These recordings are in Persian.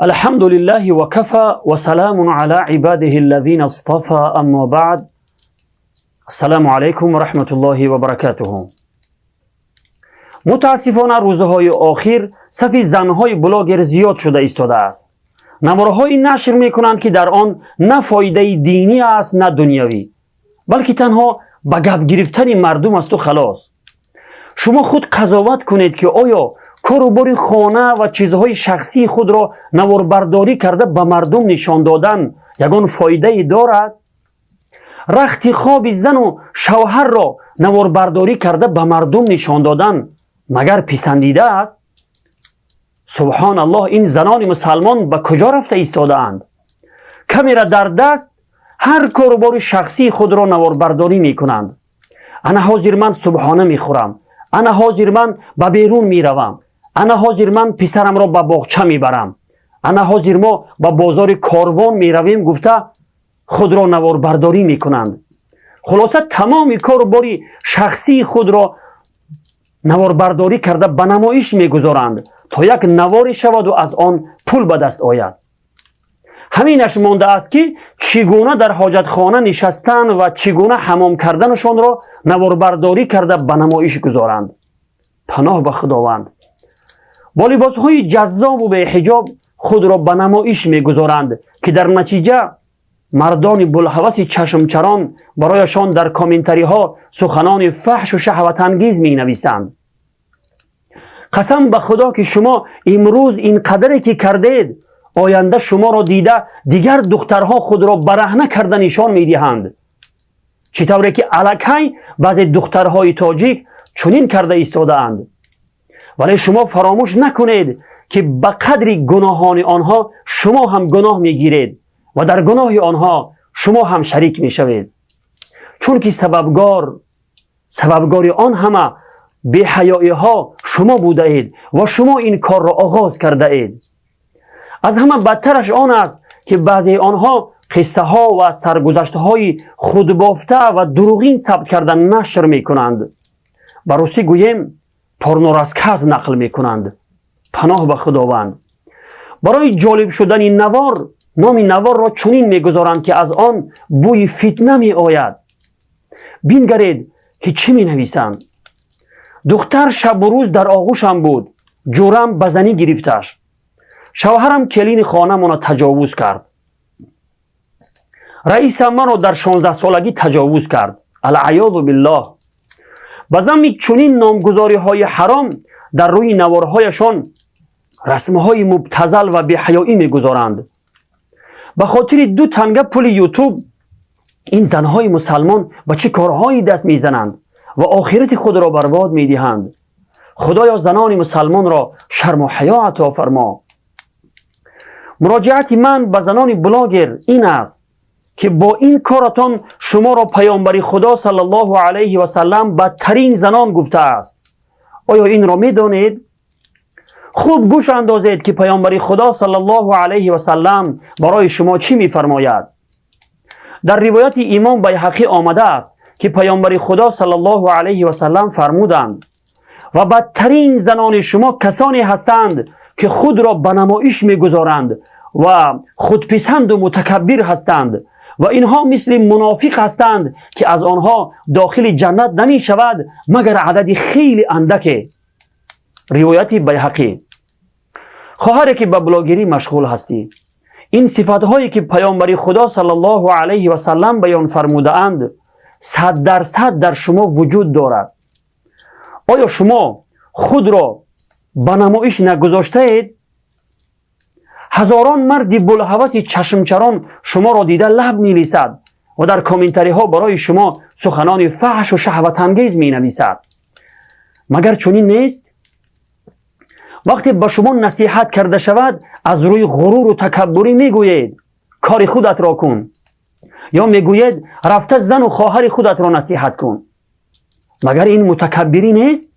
الحمد لله وكفى وسلام على عباده الذين اصطفى اما بعد. السلام علیکم و رحمت الله و برکاته. متاسفانه روزهای آخر صف زنهای بلاگر زیاد شده ایستاده است. نوارهایی نشر میکنند که در آن نه فایده دینی است نه دنیوی، بلکه تنها به گپ گرفتن مردم است و خلاص. شما خود قضاوت کنید که آیا کاروبار خانه و چیزهای شخصی خود را نواربرداری کرده به مردم نشان دادن یگان فایده دارد؟ رخت خواب زن و شوهر را نواربرداری کرده به مردم نشان دادن مگر پسندیده است؟ سبحان الله، این زنان مسلمان به کجا رفته ایستاده اند؟ کامera در دست هر کاروبار شخصی خود را نواربرداری می کنند. انا حاضر من صبحانه می خورم، انا حاضر من به بیرون می روم، انا حاضر من پسرم را به باغچه می برم، انا حاضر ما به بازار کاروان می رویم گفته خود را نواربرداری می کنند. خلاصه تمام کاروباری شخصی خود را نواربرداری کرده به نمایش می گذارند تا یک نواری شود و از آن پول به دست آید. همینش مانده است که چگونه در حاجتخانه نشستن و چگونه حمام کردنشان را نواربرداری کرده به نمایش گذارند. پناه به خداوند. با لباسهای جذاب و به حجاب خود را به نمایش می گذارند که در نتیجه مردان بلهوس چشمچران برایشان در کامنتری ها سخنان فحش و شهوت انگیز می نویسند. قسم به خدا که شما امروز این قدری که کردید، آینده شما را دیده دیگر دخترها خود را برهنه کرده نشان می دهند. چطوری که الکی بعضی دخترهای تاجیک چنین کرده ایستاده اند. ولی شما فراموش نکنید که به قدر گناهان آنها شما هم گناه می گیرید و در گناه آنها شما هم شریک می شوید. چون که سببگار آن همه بی حیایی ها شما بوده اید و شما این کار را آغاز کرده اید. از همه بدترش آن است که بعضی آنها قصه ها و سرگذشته های خودبافته و دروغین ثبت کردن نشر می کنند. براستی گویم پورنوراسکاز نقل می کنند. پناه به خداوند. برای جالب شدن این نوار، نام نوار را چنین می گذارند که از آن بوی فتنه می آید. بینگرید که چی می نویسند. دختر شب و روز در آغوشم بود، جورم بزنی گرفتش. شوهرم کلین خانه منو تجاوز کرد. رئیسم منو در 16 سالگی تجاوز کرد. العیاذ بالله. بزمی چنین نامگذاری های حرام در روی نوارهایشان رسمهای مبتذل و بی‌حیایی میگذارند. به خاطر 2 تنگه پول یوتیوب این زنهای مسلمان به چه کارهایی دست میزنند و آخرت خود را برباد میدهند. خدایا زنان مسلمان را شرم و حیا عطا فرما. مراجعت من به زنان بلاگر این است که با این کارتان شما را پیامبر خدا صلی الله علیه و سلم بدترین زنان گفته است. آیا این را می دانید؟ خوب گوش اندازید که پیامبر خدا صلی الله علیه و سلم برای شما چی می فرماید. در روایت امام بیهقی آمده است که پیامبر خدا صلی الله علیه و سلم فرمودند و بدترین زنان شما کسانی هستند که خود را به نمایش میگذارند و خودپسند و متکبر هستند و اینها مثل منافق هستند که از آنها داخل جنت نمی شود مگر عدد خیلی اندک. روایت بیهقی. خواهری که به بلاگری مشغول هستی، این صفات هایی که پیامبر خدا صلی الله علیه و سلم بیان فرموده اند 100% در شما وجود دارد. آیا شما خود را به نمایش نگذاشته اید؟ هزاران مرد بلهوس چشمچران شما را دیده لب می لیسد و در کامنتری ها برای شما سخنان فحش و شهوت انگیز می نویسد. مگر چنین نیست؟ وقتی به شما نصیحت کرده شود از روی غرور و تکبری می گویید کار خودت را کن، یا می گویید رفته زن و خواهر خودت را نصیحت کن. مگر این متکبری نیست؟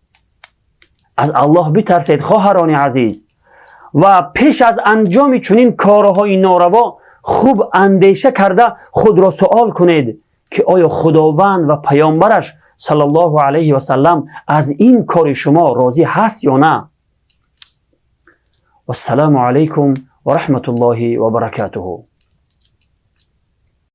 از الله بترسید خواهران عزیز و پیش از انجام چنین کارهای ناروا خوب اندیشه کرده خود را سوال کنید که آیا خداوند و پیامبرش صلی الله علیه و سلم از این کار شما راضی هست یا نه. و السلام علیکم و رحمت الله و برکاته.